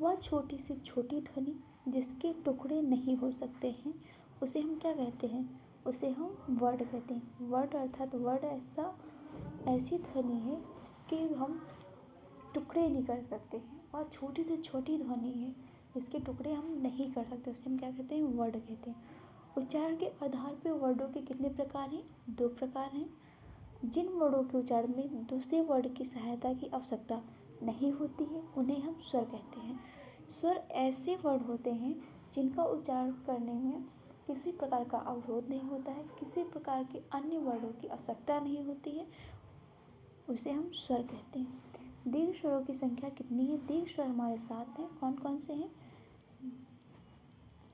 वह छोटी से छोटी ध्वनि जिसके टुकड़े नहीं हो सकते हैं उसे हम क्या कहते हैं? उसे हम वर्ड कहते हैं। वर्ड अर्थात वर्ड ऐसी ध्वनि है जिसके हम टुकड़े नहीं कर सकते हैं। वह छोटी से छोटी ध्वनि है जिसके टुकड़े हम नहीं कर सकते, उसे हम क्या कहते हैं? वर्ड कहते हैं। उच्चारण के आधार पर वर्डों के कितने प्रकार हैं? 2 प्रकार हैं। जिन वर्डों के उच्चारण में दूसरे वर्ड की सहायता की आवश्यकता नहीं होती है उन्हें हम स्वर कहते हैं। स्वर ऐसे वर्ड होते हैं जिनका उच्चारण करने में किसी प्रकार का अवरोध नहीं होता है, किसी प्रकार के अन्य वर्डों की आवश्यकता नहीं होती है, उसे हम स्वर कहते हैं। दीर्घ स्वरों की संख्या कितनी है? दीर्घ स्वर हमारे 7 हैं। कौन कौन से हैं?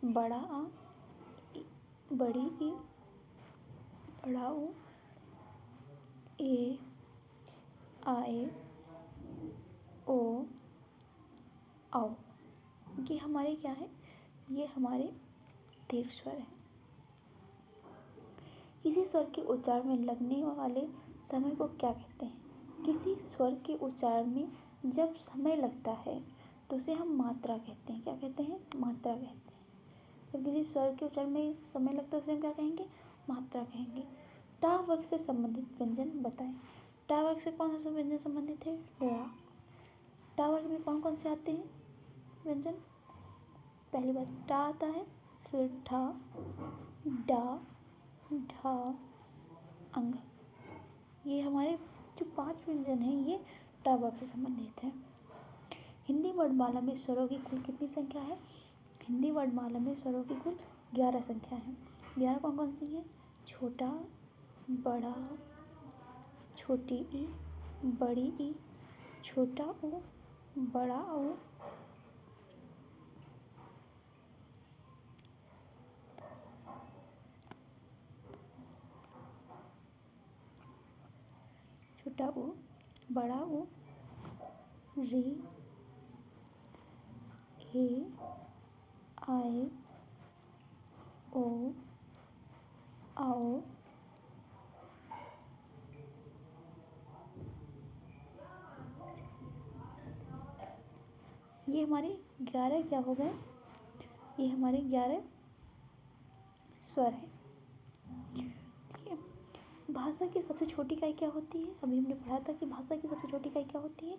बड़ा आ, बड़ी ई, बड़ा ऊ, ए, आए, ओ, आओ। ये हमारे क्या है? ये हमारे दीर्घ स्वर हैं। किसी स्वर के उच्चारण में लगने वाले समय को क्या कहते हैं? किसी स्वर के उच्चारण में जब समय लगता है तो उसे हम मात्रा कहते हैं। क्या कहते हैं? मात्रा कहते हैं। जब किसी स्वर के उच्चारण में समय लगता है उसे हम क्या कहेंगे? मात्रा कहेंगे। टा वर्ग से संबंधित व्यंजन बताएं। टा वर्ग से कौन सा व्यंजन संबंधित है? ड़ा। टा वर्ग में कौन कौन से आते हैं व्यंजन? पहली बार टा आता है, फिर ठा, डा, ढा, अंग। ये हमारे जो 5 व्यंजन हैं ये टा वर्ग से संबंधित हैं। हिंदी वर्णमाला में स्वरों की कुल कितनी संख्या है? हिंदी वर्णमाला में स्वरों की कुल 11 संख्या है। 11 कौन कौन सी हैं? छोटा, बड़ा, छोटी ई, बड़ी ई, छोटा ऊ, बड़ा ऊ, छोटा ऊ, बड़ा ऊ, री, ए, आए, ओ, आओ, ये हमारे 11 क्या हो गए? ये हमारे 11 स्वर हैं। ठीक है। भाषा की सबसे छोटी इकाई क्या होती है? अभी हमने पढ़ा था कि भाषा की सबसे छोटी इकाई क्या होती है?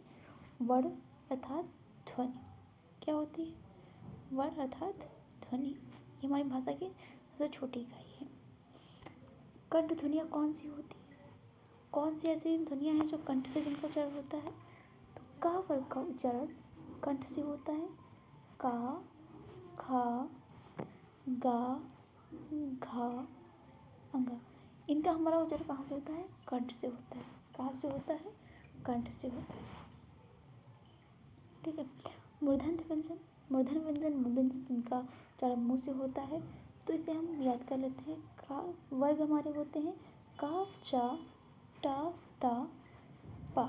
वर्ण अर्थात ध्वनि। क्या होती है? वर्ण अर्थात ध्वनि। ये हमारी भाषा की सबसे छोटी इकाई है। कंठ ध्वनियाँ कौन सी होती है? कौन सी ऐसी ध्वनियाँ हैं जो कंठ से जिनका उच्चारण होता है? तो का वर्ग का उच्चारण कंठ से होता है। का, खा, गा, घा, अंगा। इनका हमारा उच्चारण कहाँ से होता है? कंठ से होता है। कहाँ से होता है? कंठ से होता है। ठीक है। मूर्धन्य व्यंजन। मूर्धन्य व्यंजन इनका उच्चारण मुँह से होता है, तो इसे हम याद कर लेते हैं। का वर्ग हमारे होते हैं का, चा, टा, ता, पा।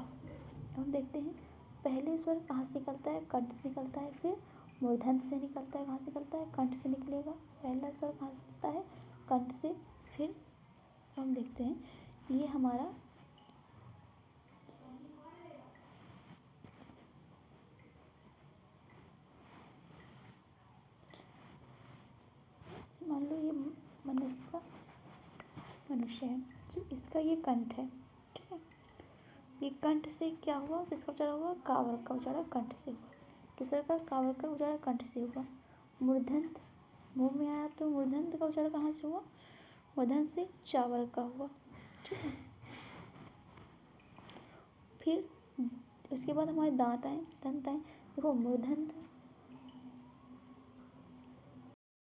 हम देखते हैं पहले स्वर कहाँ से निकलता है? कंठ से निकलता है। फिर मूर्धन्य से निकलता है। कहाँ से निकलता है? कंठ से निकलेगा। पहला स्वर कहाँ से निकलता है? कंठ से। फिर हम देखते हैं ये हमारा मान लो ये मनुष्य है जो इसका ये कंठ है। ठीक है। ये कंठ से क्या हुआ? किसका उच्चारण हुआ? का वर्ग का उच्चारण कंठ से हुआ। किस प्रकार? का वर्ग का उच्चारण कंठ से हुआ। मूर्धन्य मुंह में आया तो मूर्धन्य का उच्चारण कहाँ से हुआ? मूर्धन्य से चा वर्ग का हुआ। ठीक है। फिर उसके बाद हमारे दांत आए, दंत आए। देखो मूर्धन्य